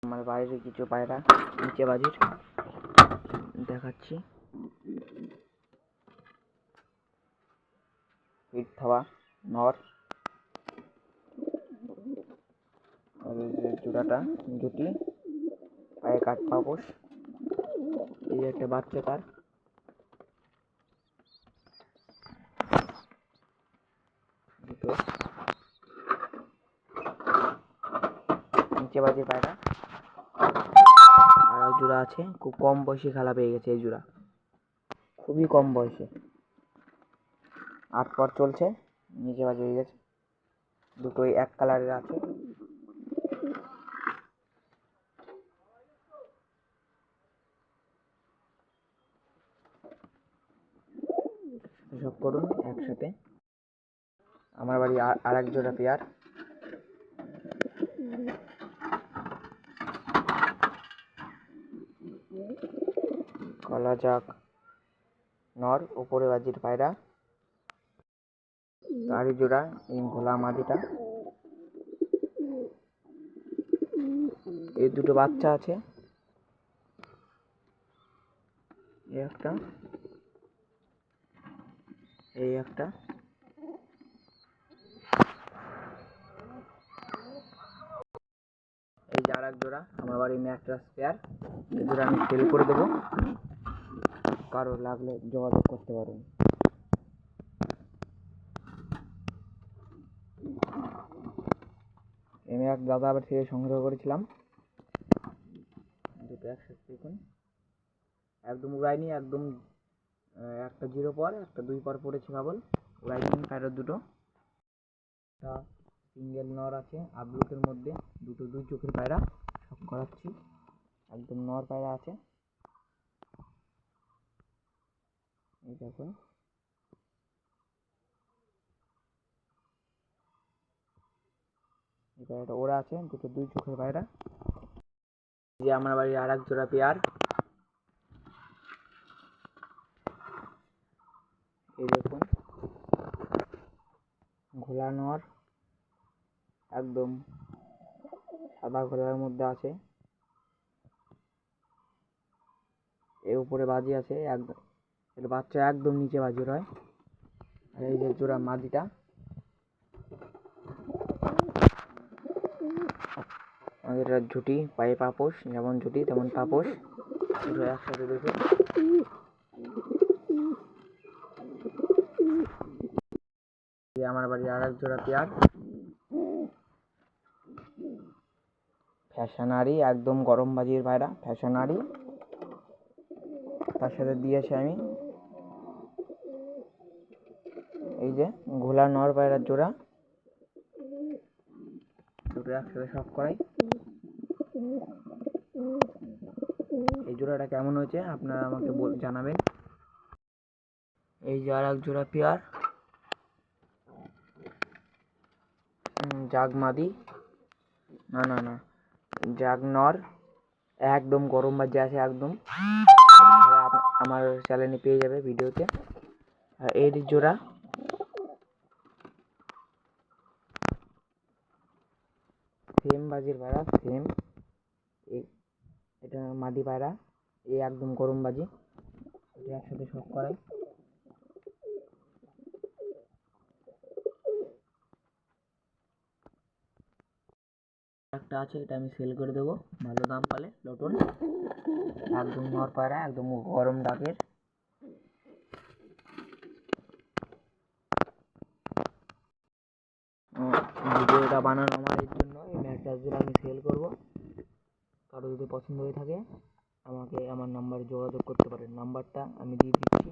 আমার বাইরে কিছু পায়রা নিচে বাজির দেখাচ্ছি। পিঠ থাবা নর, আর এই যে জোড়াটা জুটি, পায়ে কাঠ পাপোশ, এই যে একটা বাচ্চা তার। দুটো নিচে বাজির পায়রা। আর এক জোড়া আছে, খুব কম বয়সে খেলা পেয়ে গেছে এই জোড়া, খুবই কম বয়সে, 8 পর চলছে, নিচে বাজি হয়ে গেছে। দুটোই এক কালারের আছে। সব করুন একসাথে। আমার বাড়ি আর এক জোড়া পেয়ার। কলা যাক নর, উপরে বাজির পায়রা, তারই জোড়া এই ঘোলা মাদিটা। এই দুটো বাচ্চা আছে, এই একটা, এই একটা। এই যে আর এক জোড়া আমার বাড়ি ম্যাট্রাস পেয়ার। এই জোড়া আমি সেল করে দেবো, কারো লাগলে যোগাযোগ করতে পারেন। আমি এক দাদা আবার থেকে সংগ্রহ করেছিলাম, দুটো একসাথে দেখুন, একদম উড়াইনি, একদম একটা 0 পর একটা 2 পর পড়েছে কেবল, উড়াইনি পায়রা দুটো। একটা সিঙ্গেল নর আছে আবলুকের মধ্যে, দুটো 2 চোখের পায়রা, সব করাচ্ছি, একদম নর পায়রা আছে। এই দেখুন, এই পায়রাটা ওরা আছে, দুটো 2 চোখের পায়রা। যে আমার বাড়ির আর এক জোড়া পেয়ার, এই দেখুন, ঘোলা নর, একদম সাদা ঘোলার মধ্যে আছে, এর উপরে বাজি আছে, একদম এর বাচ্চা একদম নিচে বাজি হয়। আর এই যে জোড়া মাদিটা, আমাদের ঝুটি, পায়ে পাপোশ, যেমন ঝুটি তেমন পাপোশ, দুটো একসাথে দেখুন। আমার বাড়ি আর এক জোড়া পেয়ার, ফ্যাশনারি, একদম গরম বাজির পায়রা, ফ্যাশনারি। তার সাথে দিয়েছি আমি এই যে ঘোলা নর পায়রার জোড়া, দুটো একসাথে সব করাই। এই জোড়াটা কেমন হয়েছে আপনারা আমাকে জানাবেন। এই যে আর এক জোড়া পেয়ার, জাগ মাদি, না না না জাগ নর, একদম গরম বাজে আছে একদম, আমার চ্যানেলে পেয়ে যাবে ভিডিওতে। আর এর জোড়া সেম বাজির পায়রা, সেম, এটা মাদি পায়রা, এই একদম গরম বাজি, এটা একসাথে সব করাই। একটা আছে, এটা আমি সেল করে দেবো ভালো দাম পালে, লটন, একদম নর পায়রা, একদম গরম ডাকের। ভিডিওটা বানানো আমার এর জন্য, এই ম্যাট্রাসগুলো আমি সেল করব, কারো যদি পছন্দ হয়ে থাকে আমাকে আমার নাম্বারে যোগাযোগ করতে পারেন, নাম্বারটা আমি দিয়ে দিচ্ছি।